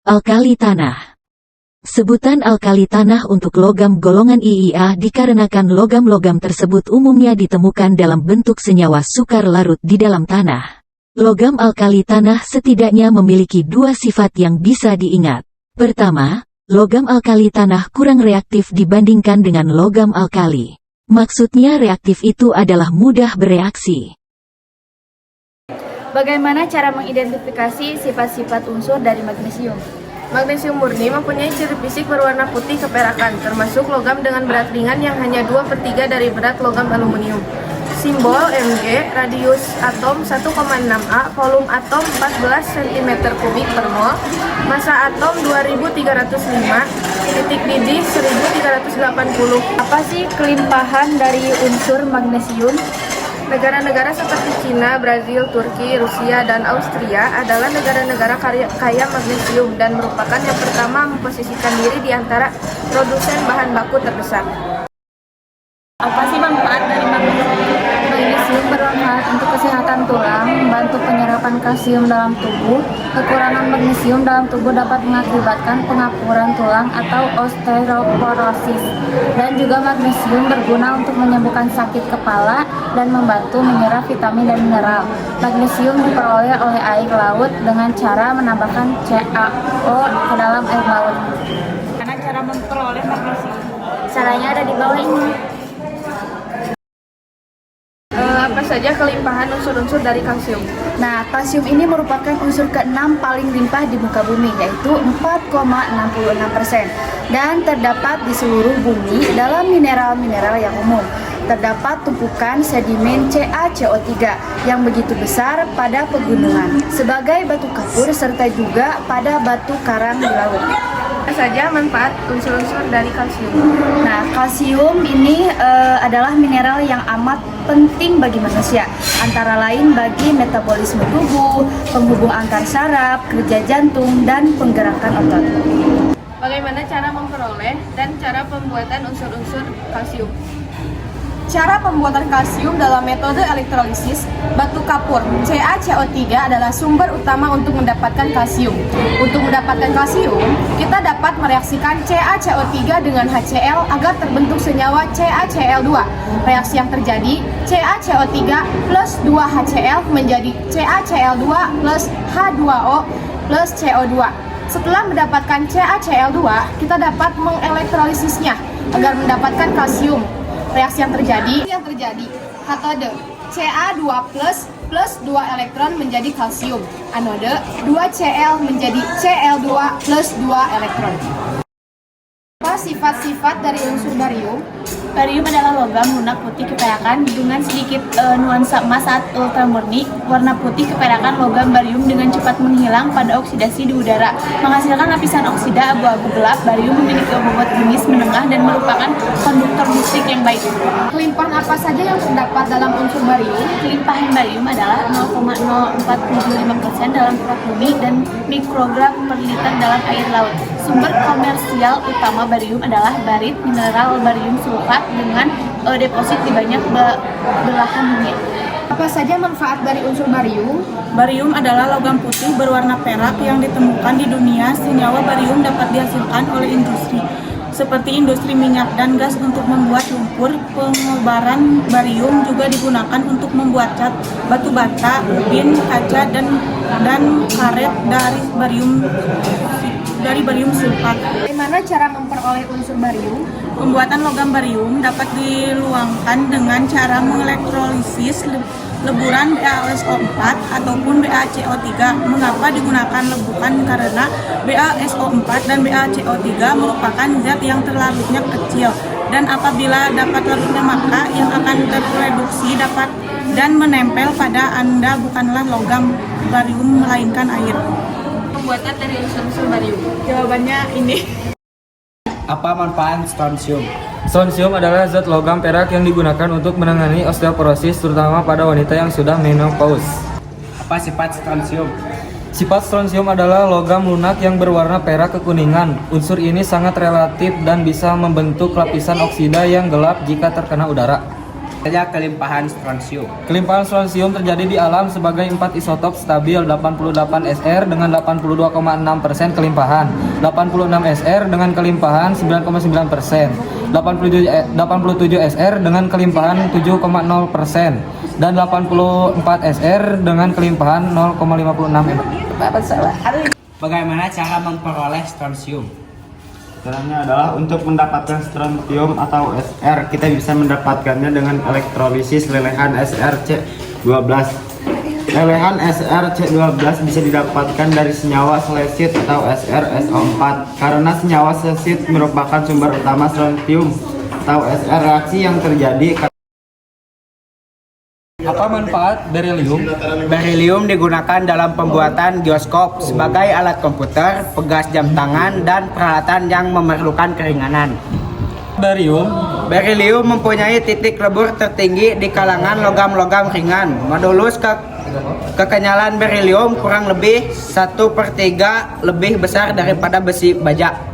Alkali tanah. Sebutan alkali tanah untuk logam golongan IIA dikarenakan logam-logam tersebut umumnya ditemukan dalam bentuk senyawa sukar larut di dalam tanah. Logam alkali tanah setidaknya memiliki dua sifat yang bisa diingat. Pertama, logam alkali tanah kurang reaktif dibandingkan dengan logam alkali. Maksudnya reaktif itu adalah mudah bereaksi. Bagaimana cara mengidentifikasi sifat-sifat unsur dari magnesium? Magnesium murni mempunyai ciri fisik berwarna putih keperakan, termasuk logam dengan berat ringan yang hanya 2/3 dari berat logam aluminium. Simbol Mg, radius atom 1,6 A, volume atom 14 cm3 per mol, massa atom 2305, titik didih 1380. Apa sih kelimpahan dari unsur magnesium? Negara-negara seperti Cina, Brazil, Turki, Rusia, dan Austria adalah negara-negara kaya magnesium dan merupakan yang pertama memposisikan diri di antara produsen bahan baku terbesar. Apa sih manfaat dari magnesium? Magnesium bermanfaat untuk kesehatan tulang, membantu penyerapan kalsium dalam tubuh. Kekurangan magnesium dalam tubuh dapat mengakibatkan pengapuran tulang atau osteoporosis. Dan juga magnesium berguna untuk menyembuhkan sakit kepala dan membantu menyerap vitamin dan mineral. Magnesium diperoleh oleh air laut dengan cara menambahkan CaO ke dalam air laut. Karena cara memperoleh magnesium? Caranya ada di bawah ini. Apa saja kelimpahan unsur-unsur dari kalsium? Nah, kalsium ini merupakan unsur ke-6 paling limpah di muka bumi, yaitu 4,66%. Dan terdapat di seluruh bumi dalam mineral-mineral yang umum. Terdapat tumpukan sedimen CaCO3 yang begitu besar pada pegunungan, sebagai batu kapur serta juga pada batu karang di laut. Apa saja manfaat unsur-unsur dari kalsium? Nah, kalsium ini adalah mineral yang amat penting bagi manusia, antara lain bagi metabolisme tubuh, penghubung antar saraf, kerja jantung, dan penggerakan otot. Bagaimana cara memperoleh dan cara pembuatan unsur-unsur kalsium? Cara pembuatan kalsium dalam metode elektrolisis batu kapur CaCO3 adalah sumber utama untuk mendapatkan kalsium. Untuk mendapatkan kalsium, kita dapat mereaksikan CaCO3 dengan HCl agar terbentuk senyawa CaCl2. Reaksi yang terjadi, CaCO3 plus 2HCl menjadi CaCl2 plus H2O plus CO2. Setelah mendapatkan CaCl2, kita dapat mengelektrolisisnya agar mendapatkan kalsium. Reaksi yang terjadi katode Ca2 plus 2 elektron menjadi kalsium, anode 2Cl menjadi Cl2 plus 2 elektron. Apa sifat-sifat dari unsur barium? Barium adalah logam lunak putih keperakan dengan sedikit nuansa emas saat ultramurni. Warna putih keperakan logam barium dengan cepat menghilang pada oksidasi di udara, menghasilkan lapisan oksida abu-abu gelap. Barium memiliki bobot jenis menengah dan merupakan konduktor listrik yang baik. Kelimpahan apa saja yang terdapat dalam unsur barium? Kelimpahan barium adalah 0,0475% dalam perut bumi dan mikrogram per liter dalam air laut. Sumber komersial utama barium adalah barit, mineral barium sulfat dengan deposit di banyak belahan dunia. Apa saja manfaat dari unsur barium? Barium adalah logam putih berwarna perak yang ditemukan di dunia. Senyawa barium dapat dihasilkan oleh industri, seperti industri minyak dan gas untuk membuat lumpur. Pengobaran barium juga digunakan untuk membuat cat, batu bata, ubin, kaca, dan karet dari barium sulfat. Bagaimana cara memperoleh unsur barium? Pembuatan logam barium dapat diluangkan dengan cara mengelektrolisis leburan BaSO4 ataupun BaCO3. Mengapa digunakan lebukan? Karena BaSO4 dan BaCO3 merupakan zat yang terlarutnya kecil, dan apabila dapat larutnya maka yang akan terreduksi dapat dan menempel pada Anda bukanlah logam barium melainkan air. Pembuatan dari unsur-unsur barium? Jawabannya ini. Apa manfaat strontium? Strontium adalah zat logam perak yang digunakan untuk menangani osteoporosis, terutama pada wanita yang sudah menopause. Apa sifat strontium? Sifat strontium adalah logam lunak yang berwarna perak kekuningan. Unsur ini sangat relatif dan bisa membentuk lapisan oksida yang gelap jika terkena udara. Saja kelimpahan strontium. Kelimpahan strontium terjadi di alam sebagai 4 isotop stabil 88 Sr dengan 82,6% kelimpahan, 86 Sr dengan kelimpahan 9,9%, 87 Sr dengan kelimpahan 7,0%, dan 84 Sr dengan kelimpahan 0,56%. Bagaimana cara memperoleh strontium? Caranya adalah untuk mendapatkan strontium atau Sr, kita bisa mendapatkannya dengan elektrolisis lelehan SrC12. Lelehan SrC12 bisa didapatkan dari senyawa selesit atau SrSO4 karena senyawa selesit merupakan sumber utama strontium atau Sr. Reaksi yang terjadi. Apa manfaat beryllium? Beryllium digunakan dalam pembuatan gioskop sebagai alat komputer, pegas jam tangan, dan peralatan yang memerlukan keringanan. Beryllium mempunyai titik lebur tertinggi di kalangan logam-logam ringan. Modulus kekenyalan beryllium kurang lebih 1/3 lebih besar daripada besi baja.